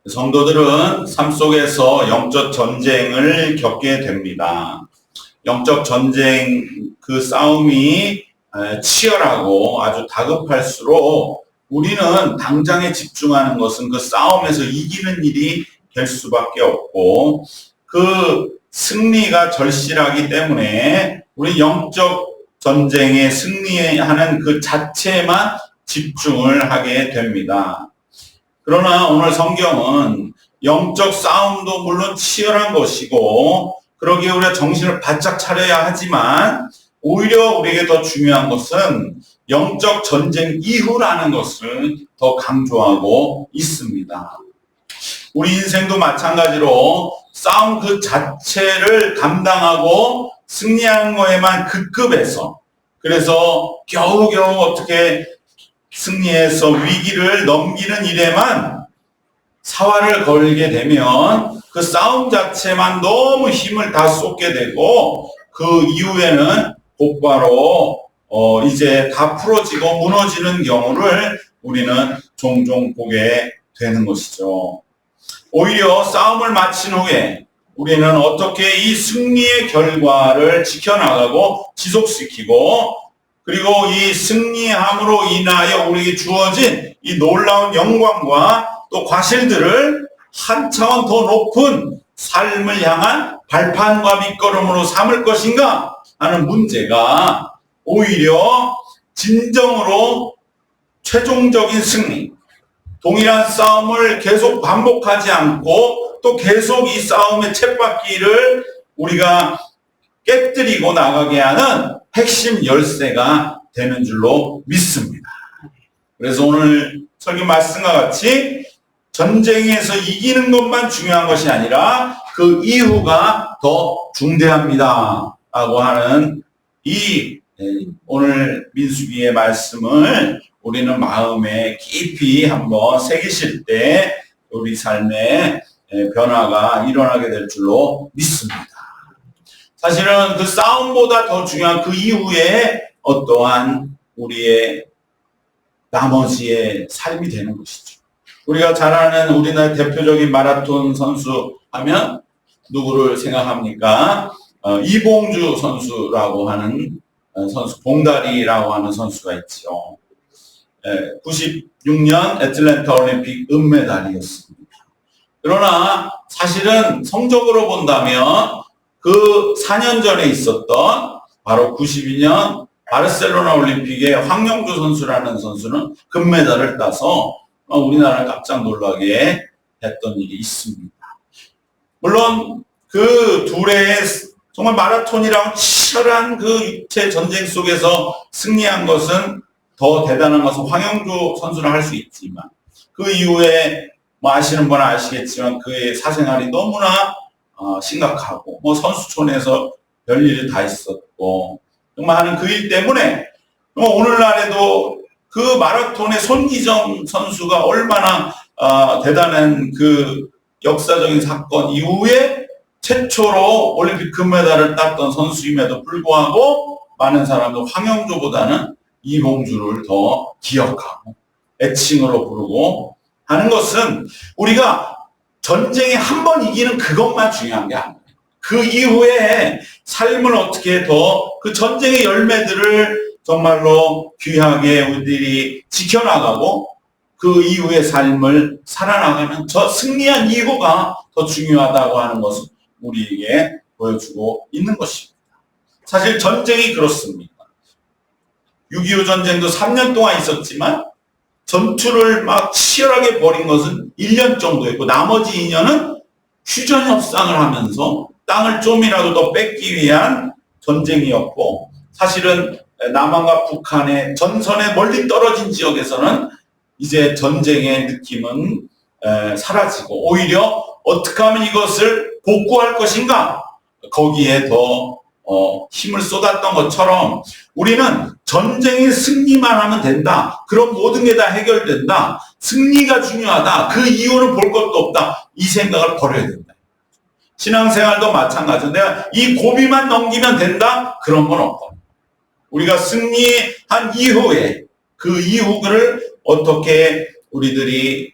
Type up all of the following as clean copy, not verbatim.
성도들은 삶 속에서 영적 전쟁을 겪게 됩니다. 영적 전쟁, 그 싸움이 치열하고 아주 다급할수록 우리는 당장에 집중하는 것은 그 싸움에서 이기는 일이 될 수밖에 없고, 그 승리가 절실하기 때문에 우리 영적 전쟁에 승리하는 그 자체에만 집중을 하게 됩니다. 그러나 오늘 성경은 영적 싸움도 물론 치열한 것이고, 그러기에 우리가 정신을 바짝 차려야 하지만, 오히려 우리에게 더 중요한 것은 영적 전쟁 이후라는 것을 더 강조하고 있습니다. 우리 인생도 마찬가지로 싸움 그 자체를 감당하고 승리하는 거에만 급급해서, 그래서 겨우겨우 어떻게 승리해서 위기를 넘기는 일에만 사활을 걸게 되면 그 싸움 자체만 너무 힘을 다 쏟게 되고, 그 이후에는 곧바로 이제 다 풀어지고 무너지는 경우를 우리는 종종 보게 되는 것이죠. 오히려 싸움을 마친 후에 우리는 어떻게 이 승리의 결과를 지켜나가고 지속시키고, 그리고 이 승리함으로 인하여 우리에게 주어진 이 놀라운 영광과 또 과실들을 한 차원 더 높은 삶을 향한 발판과 밑거름으로 삼을 것인가 하는 문제가, 오히려 진정으로 최종적인 승리, 동일한 싸움을 계속 반복하지 않고 또 계속 이 싸움의 쳇바퀴를 우리가 깨뜨리고 나가게 하는 핵심 열쇠가 되는 줄로 믿습니다. 그래서 오늘 설교 말씀과 같이 전쟁에서 이기는 것만 중요한 것이 아니라 그 이후가 더 중대합니다 라고 하는 이 오늘 민수기의 말씀을 우리는 마음에 깊이 한번 새기실 때 우리 삶에 변화가 일어나게 될 줄로 믿습니다. 사실은 그 싸움보다 더 중요한 그 이후에 어떠한 우리의 나머지의 삶이 되는 것이죠. 우리가 잘 아는 우리나라 대표적인 마라톤 선수 하면 누구를 생각합니까? 이봉주 선수라고 하는 선수, 봉다리라고 하는 선수가 있죠. 96년 애틀랜타 올림픽 은메달이었습니다. 그러나 사실은 성적으로 본다면 그 4년 전에 있었던 바로 92년 바르셀로나 올림픽의 황영조 선수라는 선수는 금메달을 따서 우리나라를 깜짝 놀라게 했던 일이 있습니다. 물론 그 둘의 정말 마라톤이라는 치열한 그 육체 전쟁 속에서 승리한 것은, 더 대단한 것은 황영조 선수를 할 수 있지만, 그 이후에 뭐 아시는 분은 아시겠지만 그의 사생활이 너무나 심각하고, 선수촌에서 별일이 다 있었고, 정말 하는 그 일 때문에 오늘날에도 그 마라톤의 손기정 선수가 얼마나 대단한 그 역사적인 사건 이후에 최초로 올림픽 금메달을 땄던 선수임에도 불구하고 많은 사람들 황영조보다는 이봉주를 더 기억하고 애칭으로 부르고 하는 것은, 우리가 전쟁에 한 번 이기는 그것만 중요한 게 아니에요. 그 이후에 삶을 어떻게 더 그 전쟁의 열매들을 정말로 귀하게 우리들이 지켜나가고 그 이후의 삶을 살아나가는 저 승리한 이후가 더 중요하다고 하는 것을 우리에게 보여주고 있는 것입니다. 사실 전쟁이 그렇습니다. 6.25 전쟁도 3년 동안 있었지만 전투를 막 치열하게 벌인 것은 1년 정도였고, 나머지 2년은 휴전 협상을 하면서 땅을 좀이라도 더 뺏기 위한 전쟁이었고, 사실은 남한과 북한의 전선에 멀리 떨어진 지역에서는 이제 전쟁의 느낌은 사라지고, 오히려 어떻게 하면 이것을 복구할 것인가, 거기에 더 힘을 쏟았던 것처럼 우리는 전쟁의 승리만 하면 된다, 그럼 모든 게 다 해결된다, 승리가 중요하다, 그 이유는 볼 것도 없다, 이 생각을 버려야 된다. 신앙생활도 마찬가지로 내가 이 고비만 넘기면 된다, 그런 건 없다. 우리가 승리한 이후에 그 이후를 어떻게 우리들이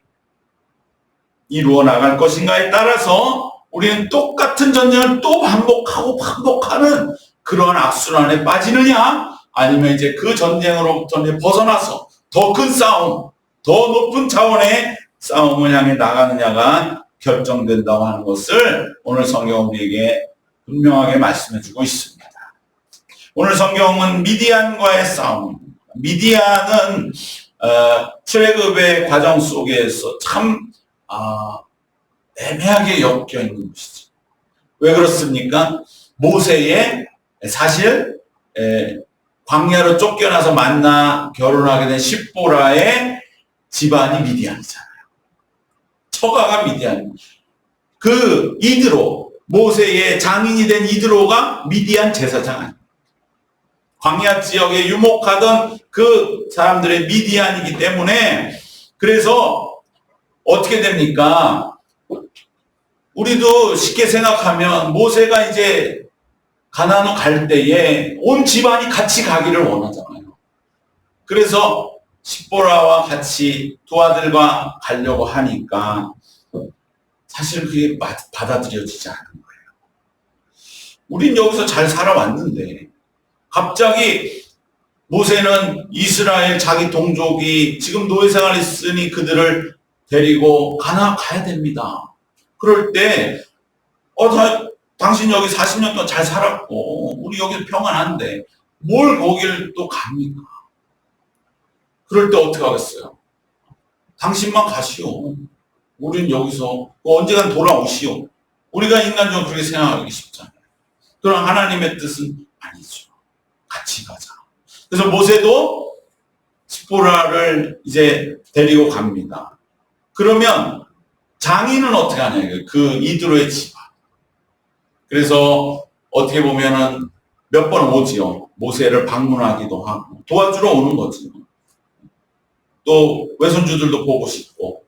이루어 나갈 것인가에 따라서 우리는 똑같은 전쟁을 또 반복하는 그러한 악순환에 빠지느냐, 아니면 이제 그 전쟁으로부터 이제 벗어나서 더 큰 싸움, 더 높은 차원의 싸움을 향해 나가느냐가 결정된다고 하는 것을 오늘 성경은 우리에게 분명하게 말씀해주고 있습니다. 오늘 성경은 미디안과의 싸움입니다. 미디안은 출애굽의 과정 속에서 참 애매하게 엮여 있는 것이죠. 왜 그렇습니까? 모세의 사실 광야로 쫓겨나서 만나 결혼하게 된 십보라의 집안이 미디안이잖아요. 처가가 미디안. 그 이드로, 모세의 장인이 된 이드로가 미디안 제사장 아닙니까? 광야 지역에 유목하던 그 사람들의 미디안이기 때문에, 그래서 어떻게 됩니까? 우리도 쉽게 생각하면 모세가 이제 가나안으로 갈 때에 온 집안이 같이 가기를 원하잖아요. 그래서 십보라와 같이 두 아들과 가려고 하니까 사실 그게 받아들여지지 않은 거예요. 우린 여기서 잘 살아왔는데 갑자기 모세는 이스라엘 자기 동족이 지금 노예 생활을 했으니 그들을 데리고 가나안 가야 됩니다. 그럴 때 당신 여기 40년 동안 잘 살았고 우리 여기 평안한데 뭘 거길 또 갑니까? 그럴 때 어떻게 하겠어요? 당신만 가시오. 우린 여기서 언젠간 돌아오시오. 우리가 인간적으로 그렇게 생각하기 쉽잖아요. 그럼 하나님의 뜻은 아니죠. 같이 가자. 그래서 모세도 스포라를 이제 데리고 갑니다. 그러면 장인은 어떻게 하냐, 그 이드로의 집안. 그래서 어떻게 보면은 몇 번 오지요. 모세를 방문하기도 하고 도와주러 오는 거지. 또 외손주들도 보고 싶고.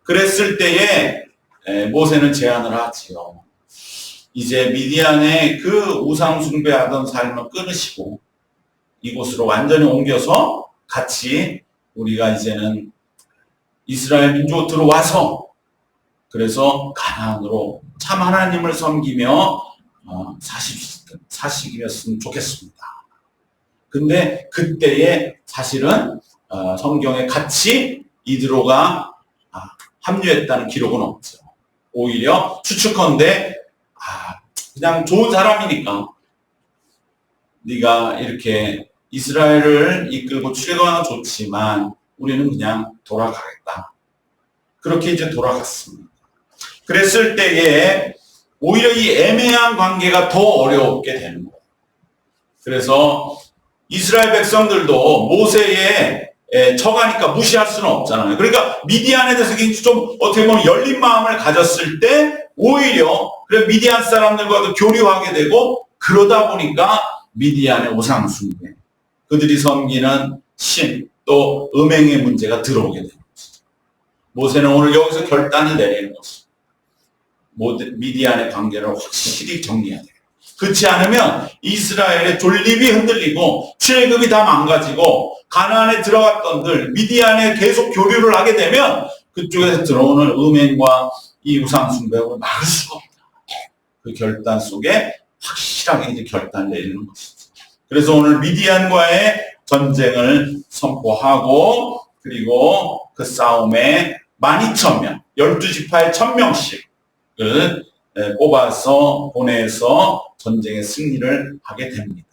그랬을 때에 모세는 제안을 하지요. 이제 미디안의 그 우상 숭배하던 삶을 끊으시고 이곳으로 완전히 옮겨서 같이 우리가 이제는 이스라엘 민족으로 들어와서 그래서 가나안으로 참 하나님을 섬기며 사시기였으면 좋겠습니다. 근데 그때에 사실은 성경에 같이 이드로가 합류했다는 기록은 없죠. 오히려 추측컨대 그냥 좋은 사람이니까 네가 이렇게 이스라엘을 이끌고 출애굽하는 건 좋지만 우리는 그냥 돌아가겠다. 그렇게 이제 돌아갔습니다. 그랬을 때에 오히려 이 애매한 관계가 더 어렵게 되는 거예요. 그래서 이스라엘 백성들도 모세의 처가니까 무시할 수는 없잖아요. 그러니까 미디안에 대해서 좀 어떻게 보면 열린 마음을 가졌을 때 오히려 그래 미디안 사람들과도 교류하게 되고 그러다 보니까 미디안의 우상 숭배, 그들이 섬기는 신, 또 음행의 문제가 들어오게 되는 것이죠. 모세는 오늘 여기서 결단을 내리는 것입니다. 미디안의 관계를 확실히 정리해야 돼요. 그렇지 않으면 이스라엘의 존립이 흔들리고 출애굽이 다 망가지고 가나안에 들어갔던들 미디안에 계속 교류를 하게 되면 그쪽에서 들어오는 음행과 이 우상 숭배를 막을 수가 없다. 그 결단 속에 확실하게 이제 결단을 내리는 것이죠. 그래서 오늘 미디안과의 전쟁을 선포하고 그리고 그 싸움에 12,000명, 12지파의 1,000명씩을 뽑아서 보내서 전쟁의 승리를 하게 됩니다.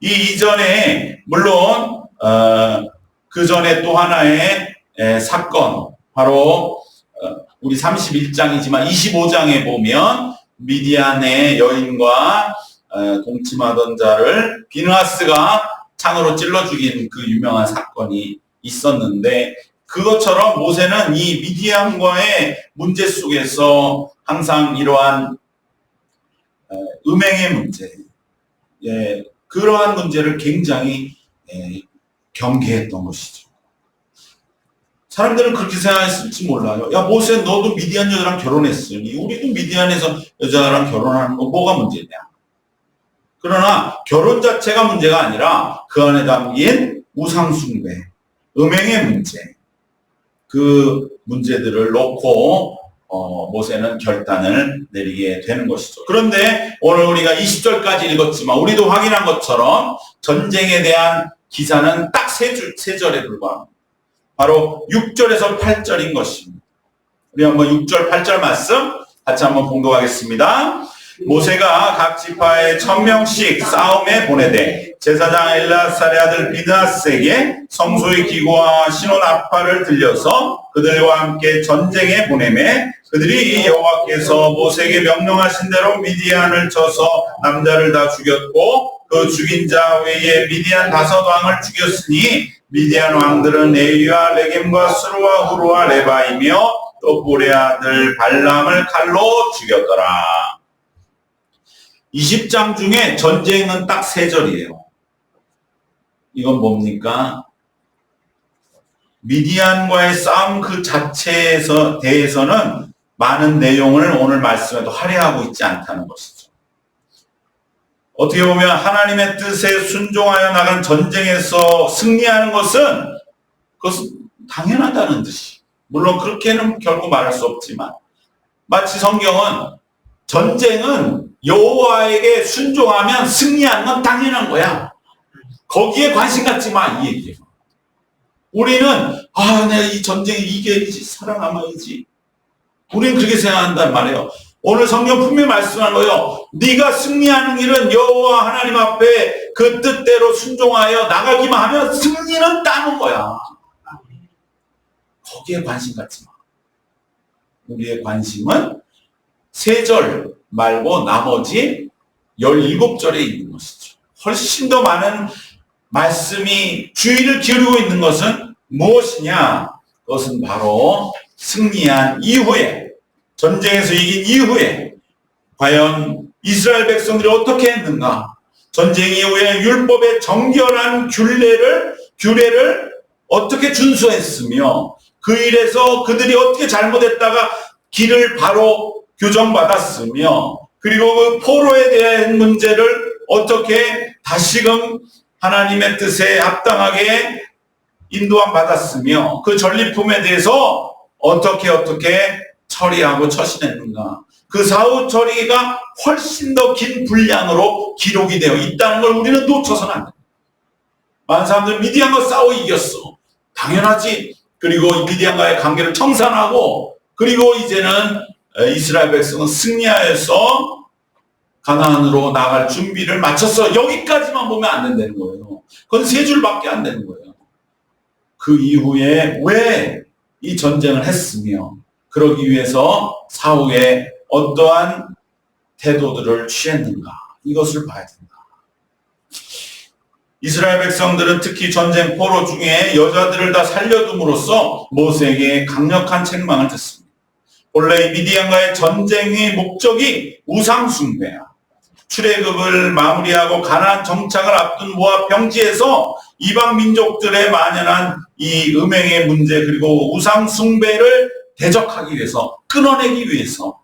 이 이전에 물론 그 전에 또 하나의 사건, 바로 우리 31장이지만 25장에 보면 미디안의 여인과 동침하던 자를 비느하스가 창으로 찔러 죽인 그 유명한 사건이 있었는데, 그것처럼 모세는 이 미디안과의 문제 속에서 항상 이러한 음행의 문제, 그러한 문제를 굉장히 경계했던 것이죠. 사람들은 그렇게 생각했을지 몰라요. 야, 모세 너도 미디안 여자랑 결혼했으니 우리도 미디안에서 여자랑 결혼하는 거 뭐가 문제냐. 그러나 결혼 자체가 문제가 아니라 그 안에 담긴 우상숭배, 음행의 문제, 그 문제들을 놓고 모세는 결단을 내리게 되는 것이죠. 그런데 오늘 우리가 20절까지 읽었지만 우리도 확인한 것처럼 전쟁에 대한 기사는 딱 세 절에 불과합니다. 바로 6절에서 8절인 것입니다. 우리 한번 6절, 8절 말씀 같이 한번 봉독하겠습니다. 모세가 각 지파에 1000명씩 싸움에 보내되 제사장 엘라사의 아들 비드아스에게 성소의 기구와 신혼 앞팔을 들려서 그들과 함께 전쟁에 보내매 그들이 여호와께서 모세에게 명령하신 대로 미디안을 쳐서 남자를 다 죽였고 그 죽인 자 외에 미디안 5왕을 죽였으니 미디안 왕들은 에이와 레겜과 스루와 후루와 레바이며 또 보레 아들 발람을 칼로 죽였더라. 20장 중에 전쟁은 딱 3절이에요. 이건 뭡니까? 미디안과의 싸움 그 자체에서 대해서는 많은 내용을 오늘 말씀에도 할애하고 있지 않다는 것이죠. 어떻게 보면 하나님의 뜻에 순종하여 나간 전쟁에서 승리하는 것은 그것은 당연하다는 듯이, 물론 그렇게는 결코 말할 수 없지만 마치 성경은 전쟁은 여호와에게 순종하면 승리하는 건 당연한 거야. 거기에 관심 갖지 마, 이 얘기예요. 우리는 내가 이 전쟁에 이겨야지, 살아남아야지. 우리는 그렇게 생각한단 말이에요. 오늘 성경 분명히 말씀하는 거예요. 네가 승리하는 일은 여호와 하나님 앞에 그 뜻대로 순종하여 나가기만 하면 승리는 따는 거야. 거기에 관심 갖지 마. 우리의 관심은 3절 말고 나머지 17절에 있는 것이죠. 훨씬 더 많은 말씀이 주의를 기울이고 있는 것은 무엇이냐? 그것은 바로 승리한 이후에, 전쟁에서 이긴 이후에 과연 이스라엘 백성들이 어떻게 했는가? 전쟁 이후에 율법의 정결한 규례를 어떻게 준수했으며 그 일에서 그들이 어떻게 잘못했다가 길을 바로 교정받았으며 그리고 그 포로에 대한 문제를 어떻게 다시금 하나님의 뜻에 합당하게 인도함 받았으며 그 전리품에 대해서 어떻게 처리하고 처신했는가. 그 사후 처리가 훨씬 더 긴 분량으로 기록이 되어 있다는 걸 우리는 놓쳐서는 안 돼. 많은 사람들 미디안과 싸워 이겼어. 당연하지. 그리고 미디안과의 관계를 청산하고 그리고 이제는 이스라엘 백성은 승리하여서 가나안으로 나갈 준비를 마쳤어. 여기까지만 보면 안 된다는 거예요. 그건 3줄밖에 안 되는 거예요. 그 이후에 왜 이 전쟁을 했으며 그러기 위해서 사후에 어떠한 태도들을 취했는가, 이것을 봐야 된다. 이스라엘 백성들은 특히 전쟁 포로 중에 여자들을 다 살려둠으로써 모세에게 강력한 책망을 듣습니다. 본래 미디안과의 전쟁의 목적이 우상 숭배야. 출애굽을 마무리하고 가나안 정착을 앞둔 모압 평지에서 이방 민족들의 만연한 이 음행의 문제 그리고 우상 숭배를 대적하기 위해서, 끊어내기 위해서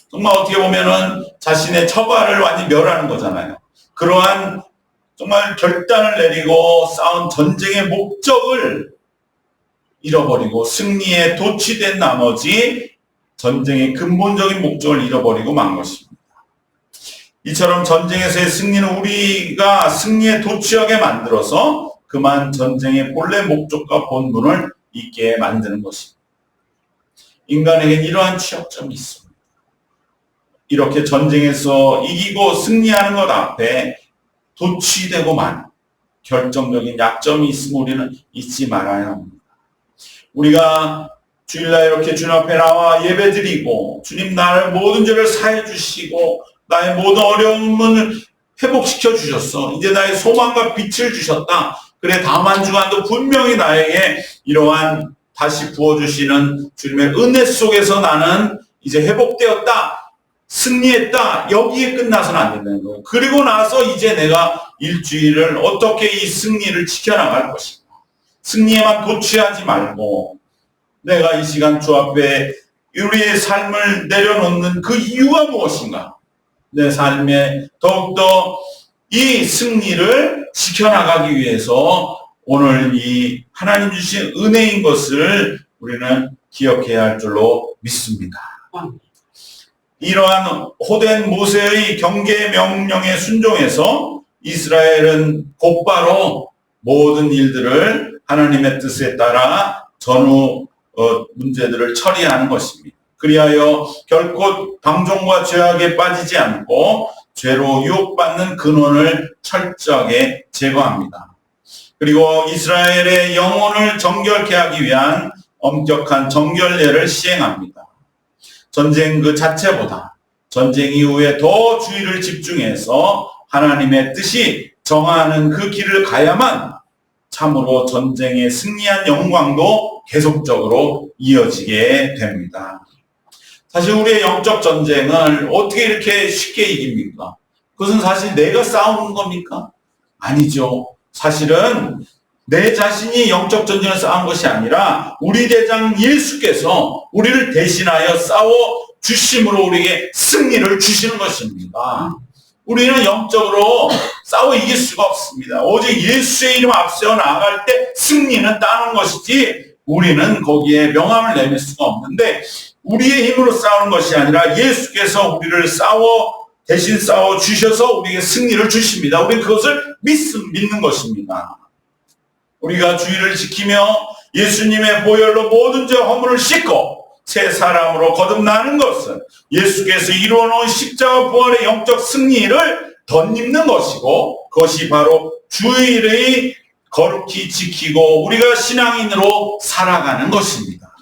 정말 어떻게 보면은 자신의 처가를 완전히 멸하는 거잖아요. 그러한 정말 결단을 내리고 싸운 전쟁의 목적을 잃어버리고 승리에 도취된 나머지 전쟁의 근본적인 목적을 잃어버리고 만 것입니다. 이처럼 전쟁에서의 승리는 우리가 승리에 도취하게 만들어서 그만 전쟁의 본래 목적과 본분을 잊게 만드는 것입니다. 인간에겐 이러한 취약점이 있습니다. 이렇게 전쟁에서 이기고 승리하는 것 앞에 도취되고 만 결정적인 약점이 있음을 우리는 잊지 말아야 합니다. 우리가 주일날 이렇게 주님 앞에 나와 예배드리고 주님 나를 모든 죄를 사해 주시고 나의 모든 어려움을 회복시켜 주셨어. 이제 나의 소망과 빛을 주셨다. 그래 다음 한 주간도 분명히 나에게 이러한 다시 부어주시는 주님의 은혜 속에서 나는 이제 회복되었다. 승리했다. 여기에 끝나서는 안 된다는 거예요. 그리고 나서 이제 내가 일주일을 어떻게 이 승리를 지켜나갈 것인가. 승리에만 도취하지 말고 내가 이 시간 주 앞에 우리의 삶을 내려놓는 그 이유가 무엇인가. 내 삶에 더욱더 이 승리를 지켜나가기 위해서 오늘 이 하나님 주신 은혜인 것을 우리는 기억해야 할 줄로 믿습니다. 이러한 호된 모세의 경계 명령에 순종해서 이스라엘은 곧바로 모든 일들을 하나님의 뜻에 따라 전후 문제들을 처리하는 것입니다. 그리하여 결코 방종과 죄악에 빠지지 않고 죄로 유혹받는 근원을 철저하게 제거합니다. 그리고 이스라엘의 영혼을 정결케 하기 위한 엄격한 정결례를 시행합니다. 전쟁 그 자체보다 전쟁 이후에 더 주의를 집중해서 하나님의 뜻이 정하는 그 길을 가야만 참으로 전쟁에 승리한 영광도 계속적으로 이어지게 됩니다. 사실 우리의 영적 전쟁을 어떻게 이렇게 쉽게 이깁니까? 그것은 사실 내가 싸우는 겁니까? 아니죠. 사실은 내 자신이 영적 전쟁을 싸운 것이 아니라 우리 대장 예수께서 우리를 대신하여 싸워 주심으로 우리에게 승리를 주시는 것입니다. 우리는 영적으로 싸워 이길 수가 없습니다. 오직 예수의 이름 앞세워 나아갈 때 승리는 따는 것이지 우리는 거기에 명함을 내밀 수가 없는데 우리의 힘으로 싸우는 것이 아니라 예수께서 우리를 대신 싸워 주셔서 우리에게 승리를 주십니다. 우리는 그것을 믿는 것입니다. 우리가 주의를 지키며 예수님의 보혈로 모든 죄 허물을 씻고 새 사람으로 거듭나는 것은 예수께서 이루어놓은 십자가 부활의 영적 승리를 덧입는 것이고 그것이 바로 주일의 거룩히 지키고 우리가 신앙인으로 살아가는 것입니다.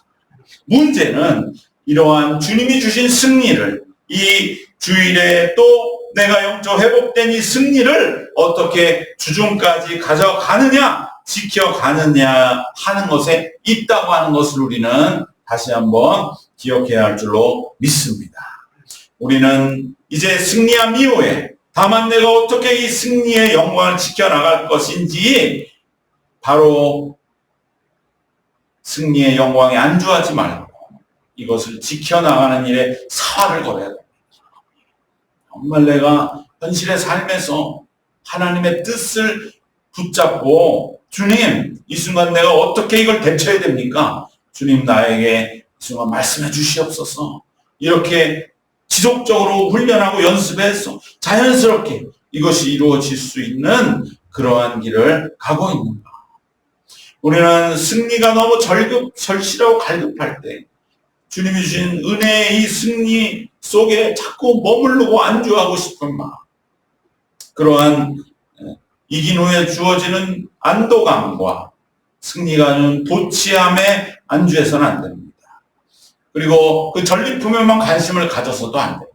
문제는 이러한 주님이 주신 승리를 이 주일에 또 내가 영적 회복된 이 승리를 어떻게 주중까지 가져가느냐 지켜가느냐 하는 것에 있다고 하는 것을 우리는 다시 한번 기억해야 할 줄로 믿습니다. 우리는 이제 승리한 이후에 다만 내가 어떻게 이 승리의 영광을 지켜나갈 것인지 바로 승리의 영광에 안주하지 말고 이것을 지켜나가는 일에 사활을 걸어야 됩니다. 정말 내가 현실의 삶에서 하나님의 뜻을 붙잡고 주님, 이 순간 내가 어떻게 이걸 대처해야 됩니까? 주님 나에게 이 순간 말씀해 주시옵소서. 이렇게 지속적으로 훈련하고 연습해서 자연스럽게 이것이 이루어질 수 있는 그러한 길을 가고 있는가. 우리는 승리가 너무 절실하고 갈급할 때 주님이 주신 은혜의 이 승리 속에 자꾸 머무르고 안주하고 싶은 마음. 그러한 이긴 후에 주어지는 안도감과 승리가 주는 도취함에 안주해서는 안 됩니다. 그리고 그 전리품에만 관심을 가져서도 안 됩니다.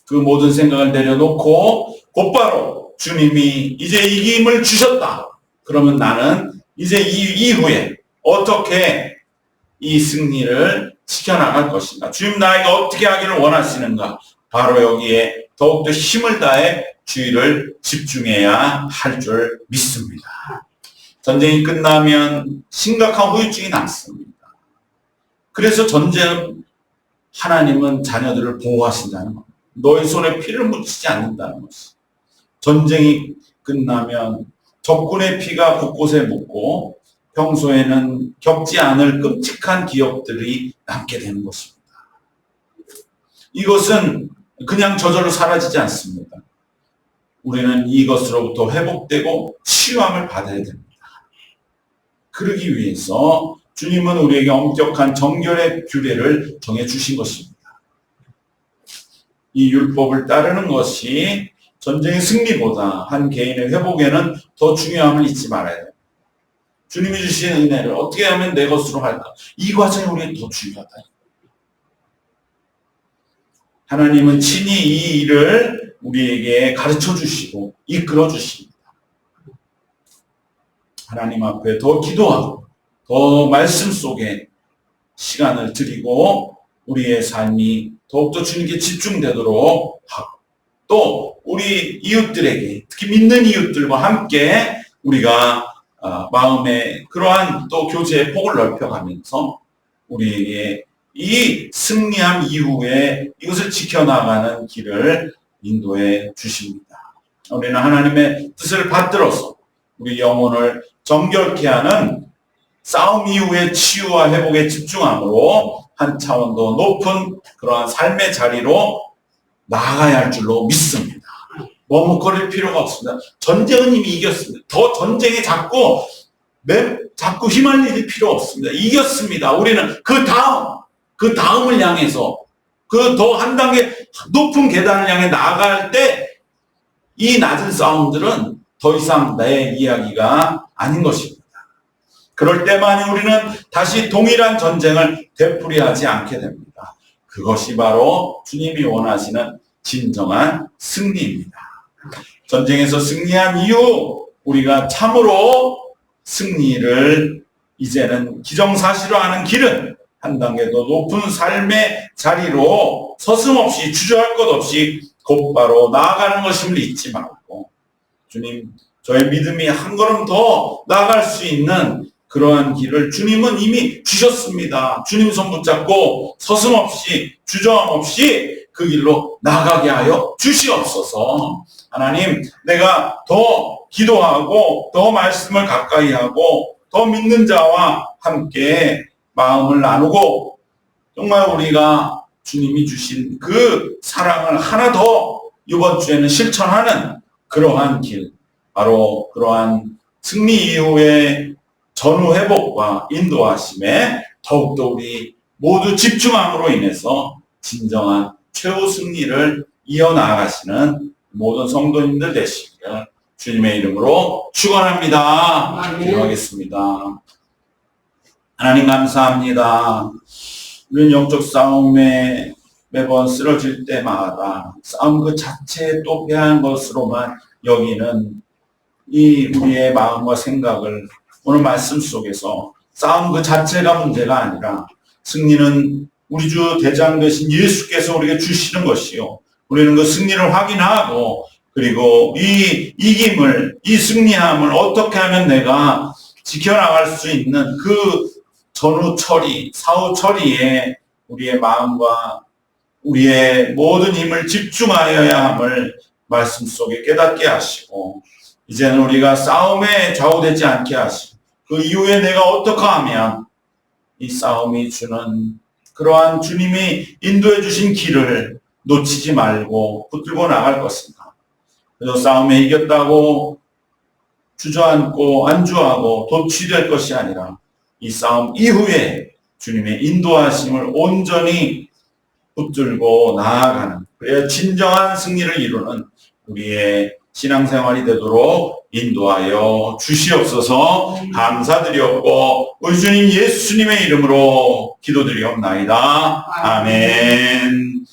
그 모든 생각을 내려놓고 곧바로 주님이 이제 이김을 주셨다. 그러면 나는 이제 이 이후에 어떻게 이 승리를 지켜나갈 것인가? 주님 나에게 어떻게 하기를 원하시는가? 바로 여기에 더욱더 힘을 다해 주의를 집중해야 할 줄 믿습니다. 전쟁이 끝나면 심각한 후유증이 남습니다. 그래서 하나님은 자녀들을 보호하신다는 겁니다. 너희 손에 피를 묻히지 않는다는 것이. 전쟁이 끝나면 적군의 피가 곳곳에 묻고 평소에는 겪지 않을 끔찍한 기억들이 남게 되는 것입니다. 이것은 그냥 저절로 사라지지 않습니다. 우리는 이것으로부터 회복되고 치유함을 받아야 됩니다. 그러기 위해서 주님은 우리에게 엄격한 정결의 규례를 정해주신 것입니다. 이 율법을 따르는 것이 전쟁의 승리보다 한 개인의 회복에는 더 중요함을 잊지 말아야 됩니다. 주님이 주신 은혜를 어떻게 하면 내 것으로 할까? 이 과정이 우리에게 더 중요하다. 하나님은 친히 이 일을 우리에게 가르쳐 주시고 이끌어 주십니다. 하나님 앞에 더 기도하고 더 말씀 속에 시간을 드리고 우리의 삶이 더욱더 주님께 집중되도록 하고 또 우리 이웃들에게 특히 믿는 이웃들과 함께 우리가 마음의 그러한 또 교제의 폭을 넓혀가면서 우리에게 이 승리함 이후에 이것을 지켜나가는 길을 인도해 주십니다. 우리는 하나님의 뜻을 받들어서 우리 영혼을 정결케 하는 싸움 이후의 치유와 회복에 집중함으로 한 차원 더 높은 그러한 삶의 자리로 나아가야 할 줄로 믿습니다. 머뭇거릴 필요가 없습니다. 전쟁은 이미 이겼습니다. 더 전쟁에 자꾸 휘말릴 필요 없습니다. 이겼습니다. 우리는 그 다음을 향해서 그 더 한 단계 높은 계단을 향해 나아갈 때 이 낮은 싸움들은 더 이상 내 이야기가 아닌 것입니다. 그럴 때만이 우리는 다시 동일한 전쟁을 되풀이하지 않게 됩니다. 그것이 바로 주님이 원하시는 진정한 승리입니다. 전쟁에서 승리한 이후 우리가 참으로 승리를 이제는 기정사실화하는 길은 한 단계 더 높은 삶의 자리로 서슴없이 주저할 것 없이 곧바로 나아가는 것임을 잊지 말고 주님, 저의 믿음이 한 걸음 더 나아갈 수 있는 그러한 길을 주님은 이미 주셨습니다. 주님 손 붙잡고 서슴없이 주저함 없이 그 길로 나가게 하여 주시옵소서. 하나님, 내가 더 기도하고 더 말씀을 가까이 하고 더 믿는 자와 함께 마음을 나누고 정말 우리가 주님이 주신 그 사랑을 하나 더 이번 주에는 실천하는 그러한 길, 바로 그러한 승리 이후의 전후 회복과 인도하심에 더욱더 우리 모두 집중함으로 인해서 진정한 최후 승리를 이어나가시는 모든 성도님들 되시기를 주님의 이름으로 축원합니다. 기도하겠습니다. 하나님 감사합니다. 우리는 영적 싸움에 매번 쓰러질 때마다 싸움 그 자체에 또 패한 것으로만 여기는 이 우리의 마음과 생각을 오늘 말씀 속에서 싸움 그 자체가 문제가 아니라 승리는 우리 주 대장 되신 예수께서 우리에게 주시는 것이요. 우리는 그 승리를 확인하고 그리고 이 이김을, 이 승리함을 어떻게 하면 내가 지켜나갈 수 있는 그 전후 처리, 사후 처리에 우리의 마음과 우리의 모든 힘을 집중하여야 함을 말씀 속에 깨닫게 하시고 이제는 우리가 싸움에 좌우되지 않게 하시고 그 이후에 내가 어떻게 하면 이 싸움이 주는 그러한 주님이 인도해 주신 길을 놓치지 말고 붙들고 나갈 것인가. 그래서 싸움에 이겼다고 주저앉고 안주하고 도취될 것이 아니라 이 싸움 이후에 주님의 인도하심을 온전히 붙들고 나아가는 그래야 진정한 승리를 이루는 우리의 신앙생활이 되도록 인도하여 주시옵소서. 감사드리옵고 우리 주님 예수님의 이름으로 기도드리옵나이다. 아멘.